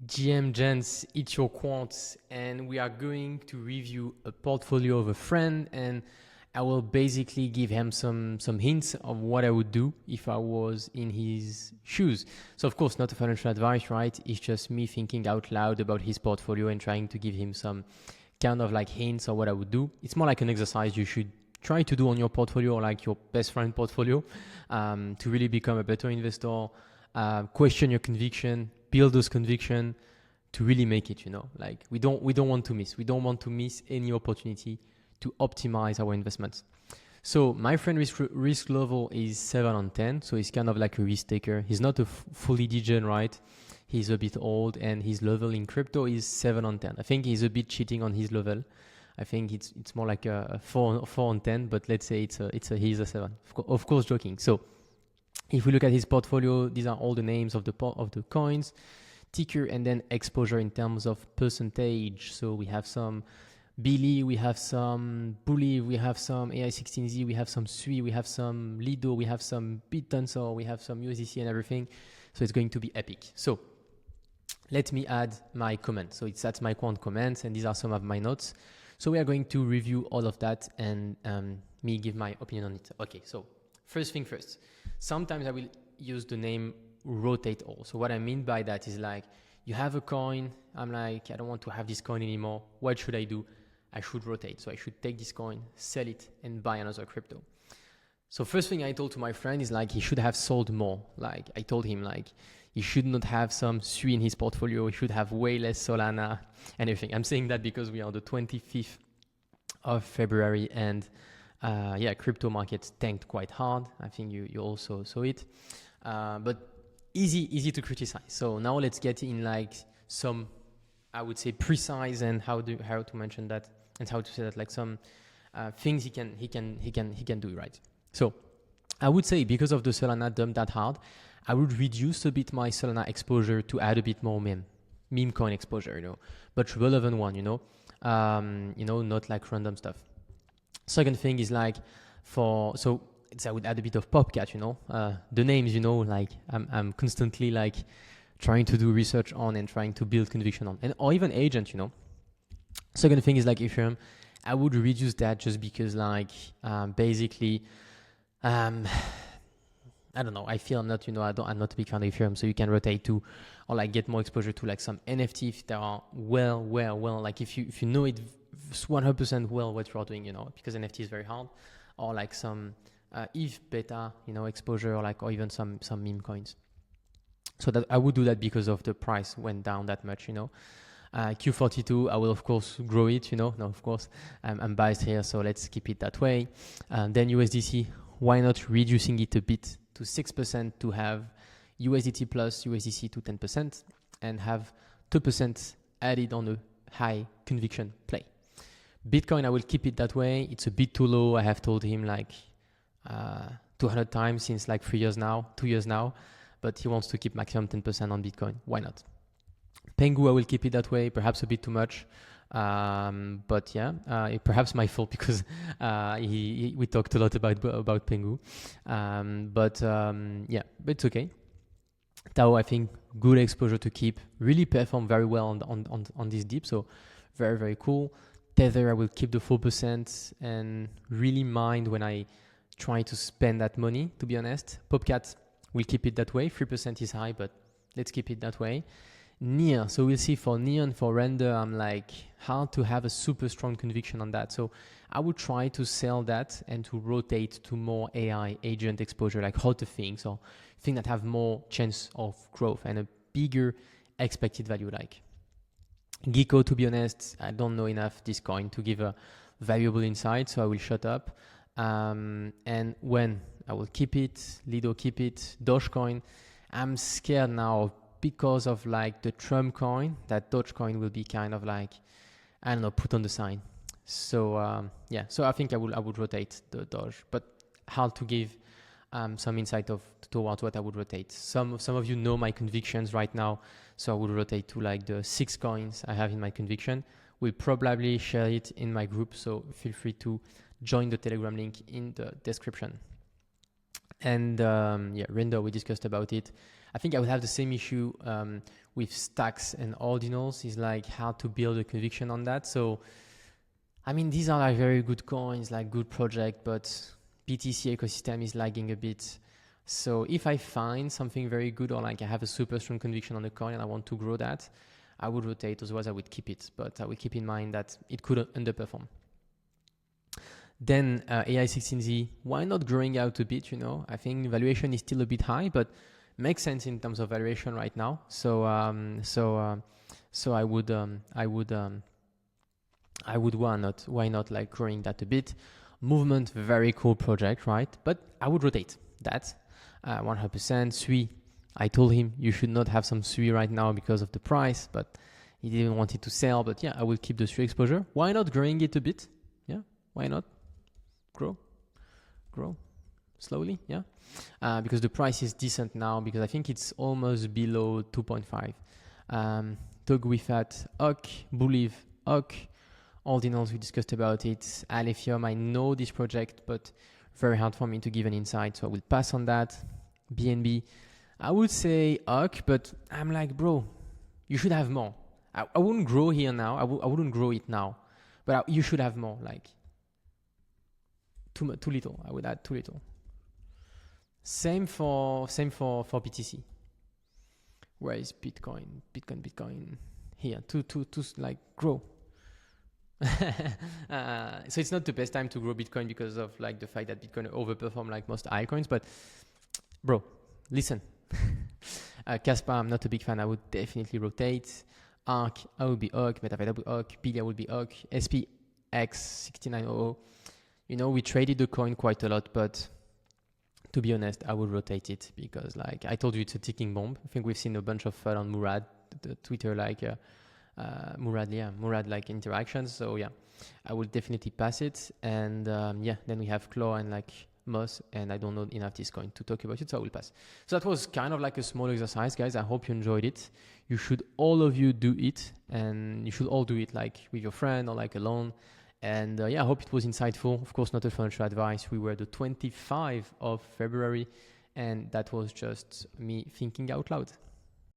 GM Gents, it's your quant, and we are going to review a portfolio of a friend, and I will basically give him some hints of what I would do if I was in his shoes. So of course, not a financial advice, right? It's just me thinking out loud about his portfolio and trying to give him some kind of like hints of what I would do. It's more like an exercise you should try to do on your portfolio or like your best friend portfolio to really become a better investor, question your conviction, build those conviction to really make it, like we don't want to miss. We don't want to miss any opportunity to optimize our investments. So my friend risk level is 7 on 10. So he's kind of like a risk taker. He's not a fully degen, right? He's a bit old and his level in crypto is 7 on 10. I think he's a bit cheating on his level. I think it's more like a 4 on 10, but let's say he's a 7. Of course, joking. So if we look at his portfolio, these are all the names of the coins, ticker, and then exposure in terms of percentage. So we have some Billy, we have some Bully, we have some AI16Z, we have some Sui, we have some Lido, we have some BitTensor, we have some USDC and everything. So it's going to be epic. So let me add my comments. So that's my quant comments, and these are some of my notes. So we are going to review all of that and me give my opinion on it. Okay, so first thing first. Sometimes I will use the name rotate all. So what I mean by that is like, you have a coin. I'm like, I don't want to have this coin anymore. What should I do? I should rotate. So I should take this coin, sell it, and buy another crypto. So first thing I told to my friend is like, he should have sold more. Like I told him like, he should not have some Sui in his portfolio. He should have way less Solana and everything. I'm saying that because we are the 25th of February and crypto markets tanked quite hard. I think you also saw it, but easy to criticize. So now let's get in like some, I would say, precise and how to mention that and how to say that, like some things he can do right. So I would say because of the Solana dump that hard, I would reduce a bit my Solana exposure to add a bit more meme coin exposure, but relevant one, not like random stuff. Second thing is like I would add a bit of PopCat, the names, like I'm constantly like trying to do research on and trying to build conviction on, or even Agent, Second thing is like Ethereum. I would reduce that just because like basically, I don't know. I feel I'm not, I'm not a big fan of Ethereum, so you can rotate to, or like get more exposure to like some NFT if they are well, like if you know it 100% well what you are doing, because NFT is very hard, or like some ETH beta, exposure, or even some meme coins. So that I would do that because of the price went down that much, Q42, I will of course grow it, No, of course, I'm biased here, so let's keep it that way. Then USDC, why not reducing it a bit to 6% to have USDT plus USDC to 10% and have 2% added on a high conviction play. Bitcoin, I will keep it that way. It's a bit too low. I have told him like 200 times since like 2 years now, but he wants to keep maximum 10% on Bitcoin. Why not? Pengu, I will keep it that way. Perhaps a bit too much. But yeah, perhaps my fault because we talked a lot about Pengu. But it's okay. Tao, I think good exposure to keep. Really perform very well on this dip. So very, very cool. Tether, I will keep the 4% and really mind when I try to spend that money, to be honest. PopCat, we'll keep it that way. 3% is high, but let's keep it that way. Near, so we'll see for Near and for Render, I'm like hard to have a super strong conviction on that. So I would try to sell that and to rotate to more AI agent exposure, like hotter things or things that have more chance of growth and a bigger expected value. Like Geeko, to be honest, I don't know enough this coin to give a valuable insight, so I will shut up. And when I will keep it, Lido keep it, Dogecoin, I'm scared now because of like the Trump coin, that Dogecoin will be kind of like, I don't know, put on the sign. So so I think I would rotate the Doge, but hard to give some insight towards what I would rotate. Some of you know my convictions right now, so I would rotate to like the 6 coins I have in my conviction. We'll probably share it in my group, so feel free to join the Telegram link in the description. And yeah, render, we discussed about it. I think I would have the same issue with stacks and ordinals. Is like how to build a conviction on that. So, I mean, these are like very good coins, like good project, but BTC ecosystem is lagging a bit. So if I find something very good, or like I have a super strong conviction on the coin and I want to grow that, I would rotate. Otherwise, I would keep it. But I would keep in mind that it could underperform. Then AI16Z, why not growing out a bit? You know, I think valuation is still a bit high, but makes sense in terms of valuation right now. So I would why not like growing that a bit. Movement, very cool project, right? But I would rotate that 100%. Sui, I told him you should not have some Sui right now because of the price, but he didn't want it to sell. But yeah, I will keep the Sui exposure. Why not growing it a bit? Yeah, why not? Grow slowly, yeah, because the price is decent now, because I think it's almost below 2.5. Tog with that, OK, Believe, OK, ordinals, we discussed about it. Alephium, I know this project, but very hard for me to give an insight, so I will pass on that. BNB, I would say OK, but I'm like, bro, you should have more. I wouldn't grow here now. I wouldn't grow it now, but you should have more. Like, too little. I would add too little. Same for BTC. Where is Bitcoin? Bitcoin. Here. To like grow. So it's not the best time to grow Bitcoin because of like the fact that Bitcoin overperform like most altcoins. But bro, listen. Casper, I'm not a big fan. I would definitely rotate. ARC, I would be OK. Metafed, I would be OK. Bilia would be OK. SPX 6900. You know, we traded the coin quite a lot, but to be honest, I would rotate it because, like I told you, it's a ticking bomb. I think we've seen a bunch of fun on Murad, the Twitter, like Murad like interactions. So yeah, I will definitely pass it. And yeah, then we have Claw and like Moss, and I don't know enough this coin to talk about it, so I will pass. So that was kind of like a small exercise, guys. I hope you enjoyed it. You should all of you do it, and you should all do it like with your friend or like alone. And yeah, I hope it was insightful. Of course, not a financial advice. We were the 25th of February, and that was just me thinking out loud.